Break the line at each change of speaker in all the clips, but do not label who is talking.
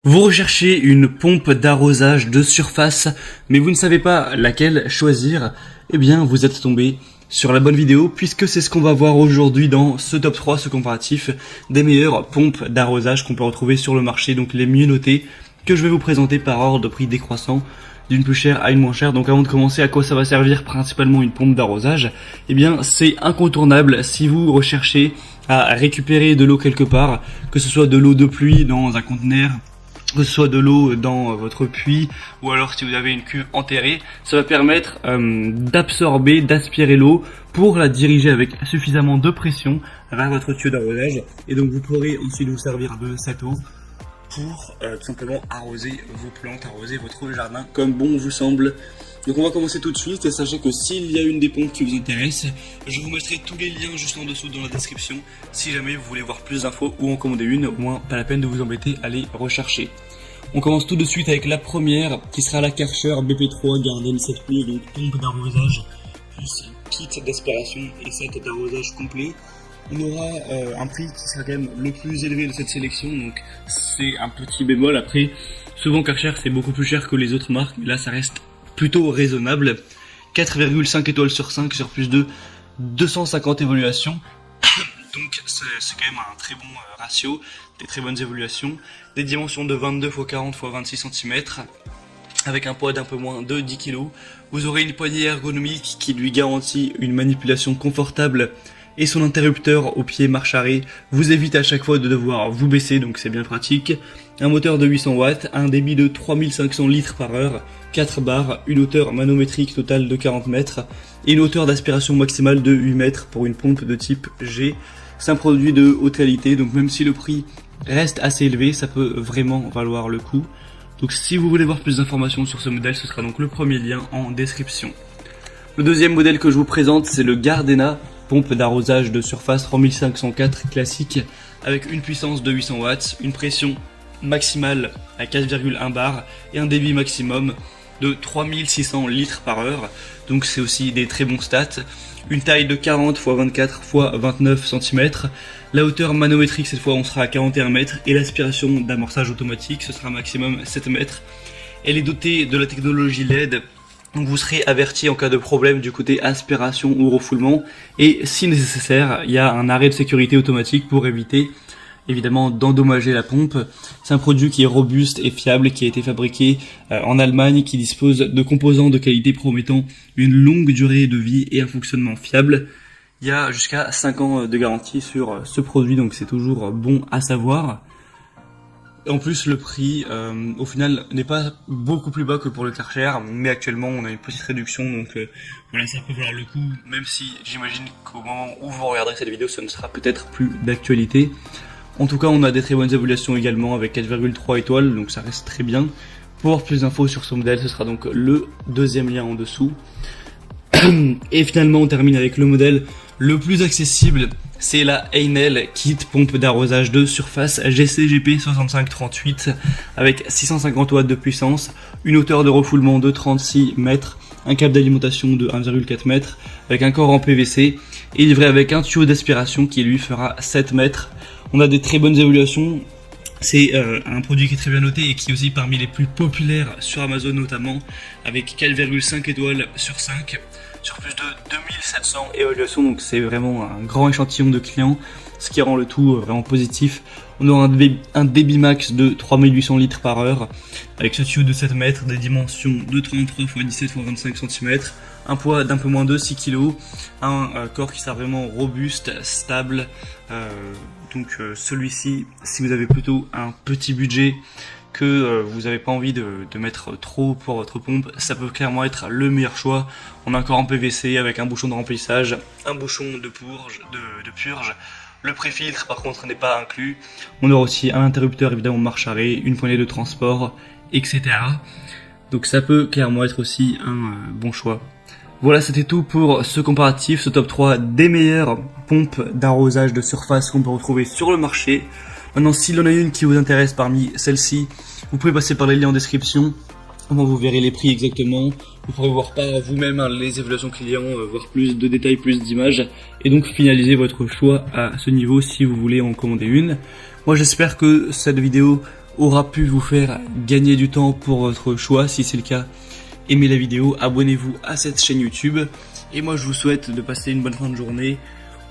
Vous recherchez une pompe d'arrosage de surface, mais vous ne savez pas laquelle choisir, eh bien vous êtes tombé sur la bonne vidéo, puisque c'est ce qu'on va voir aujourd'hui dans ce top 3, ce comparatif des meilleures pompes d'arrosage qu'on peut retrouver sur le marché, donc les mieux notées, que je vais vous présenter par ordre de prix décroissant, d'une plus chère à une moins chère. Donc avant de commencer, à quoi ça va servir principalement une pompe d'arrosage? Eh bien c'est incontournable si vous recherchez à récupérer de l'eau quelque part, que ce soit de l'eau de pluie dans un conteneur, que ce soit de l'eau dans votre puits, ou alors si vous avez une cuve enterrée, ça va permettre d'absorber, d'aspirer l'eau pour la diriger avec suffisamment de pression vers votre tuyau d'arrosage. Et donc vous pourrez ensuite vous servir de cette eau pour tout simplement arroser vos plantes, arroser votre jardin comme bon vous semble. Donc on va commencer tout de suite, et sachez que s'il y a une des pompes qui vous intéresse, je vous mettrai tous les liens juste en dessous dans la description si jamais vous voulez voir plus d'infos ou en commander une, au moins pas la peine de vous embêter à les rechercher. On commence tout de suite avec la première qui sera la Karcher BP3 Garden 7000, donc pompe d'arrosage plus kit d'aspiration et set d'arrosage complet. On aura un prix qui sera quand même le plus élevé de cette sélection, donc c'est un petit bémol. Après, souvent Karcher c'est beaucoup plus cher que les autres marques, mais là ça reste plutôt raisonnable. 4,5 étoiles sur 5 sur plus de 250 évaluations. Donc c'est quand même un très bon ratio, des très bonnes évaluations. Des dimensions de 22 x 40 x 26 cm, avec un poids d'un peu moins de 10 kg. Vous aurez une poignée ergonomique qui lui garantit une manipulation confortable, et son interrupteur au pied marche arrêt vous évite à chaque fois de devoir vous baisser, donc c'est bien pratique. Un moteur de 800 watts, un débit de 3500 litres par heure, 4 barres, une hauteur manométrique totale de 40 mètres et une hauteur d'aspiration maximale de 8 mètres pour une pompe de type G. C'est un produit de haute qualité, donc même si le prix reste assez élevé, ça peut vraiment valoir le coup. Donc si vous voulez voir plus d'informations sur ce modèle, ce sera donc le premier lien en description. Le deuxième modèle que je vous présente, c'est le Gardena, pompe d'arrosage de surface 3504 classique, avec une puissance de 800 watts, une pression maximale à 4,1 bar et un débit maximum de 3600 litres par heure. Donc c'est aussi des très bons stats. Une taille de 40 x 24 x 29 cm. La hauteur manométrique, cette fois on sera à 41 mètres, et l'aspiration d'amorçage automatique, ce sera maximum 7 mètres. Elle est dotée de la technologie LED, donc vous serez averti en cas de problème du côté aspiration ou refoulement, et si nécessaire, il y a un arrêt de sécurité automatique pour éviter évidemment d'endommager la pompe. C'est un produit qui est robuste et fiable, qui a été fabriqué en Allemagne, qui dispose de composants de qualité promettant une longue durée de vie et un fonctionnement fiable. Il y a jusqu'à 5 ans de garantie sur ce produit, donc c'est toujours bon à savoir. En plus, le prix, au final, n'est pas beaucoup plus bas que pour le Karcher, mais actuellement, on a une petite réduction, donc voilà, ça peut valoir le coup, même si j'imagine qu'au moment où vous regarderez cette vidéo, ça ne sera peut-être plus d'actualité. En tout cas, on a des très bonnes évaluations également, avec 4,3 étoiles, donc ça reste très bien. Pour avoir plus d'infos sur ce modèle, ce sera donc le deuxième lien en dessous. Et finalement, on termine avec le modèle le plus accessible, c'est la Heinel Kit pompe d'arrosage de surface GCGP 6538 avec 650 watts de puissance, une hauteur de refoulement de 36 mètres, un câble d'alimentation de 1,4 mètres avec un corps en PVC et livré avec un tuyau d'aspiration qui lui fera 7 mètres. On a des très bonnes évaluations. C'est un produit qui est très bien noté et qui est aussi parmi les plus populaires sur Amazon notamment, avec 4,5 étoiles sur 5 sur plus de 2700 évaluations, donc c'est vraiment un grand échantillon de clients, ce qui rend le tout vraiment positif. On aura un débit max de 3800 litres par heure, avec ce tuyau de 7 mètres, des dimensions de 33 x 17 x 25 cm, un poids d'un peu moins de 6 kg, un corps qui sera vraiment robuste, stable. Donc celui-ci, si vous avez plutôt un petit budget, que vous n'avez pas envie de mettre trop pour votre pompe, ça peut clairement être le meilleur choix. On a encore en PVC avec un bouchon de remplissage, un bouchon de purge. Le pré-filtre par contre n'est pas inclus. On aura aussi un interrupteur évidemment marche arrêt, une poignée de transport, etc. Donc ça peut clairement être aussi un bon choix. Voilà, c'était tout pour ce comparatif, ce top 3 des meilleures pompes d'arrosage de surface qu'on peut retrouver sur le marché. Maintenant, s'il y en a une qui vous intéresse parmi celles-ci, vous pouvez passer par les liens en description. Vous verrez les prix exactement. Vous pourrez voir par vous-même les évaluations clients, voir plus de détails, plus d'images, et donc finaliser votre choix à ce niveau si vous voulez en commander une. Moi, j'espère que cette vidéo aura pu vous faire gagner du temps pour votre choix. Si c'est le cas, aimez la vidéo, abonnez-vous à cette chaîne YouTube. Et moi je vous souhaite de passer une bonne fin de journée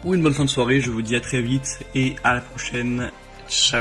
ou une bonne fin de soirée. Je vous dis à très vite et à la prochaine. Ciao.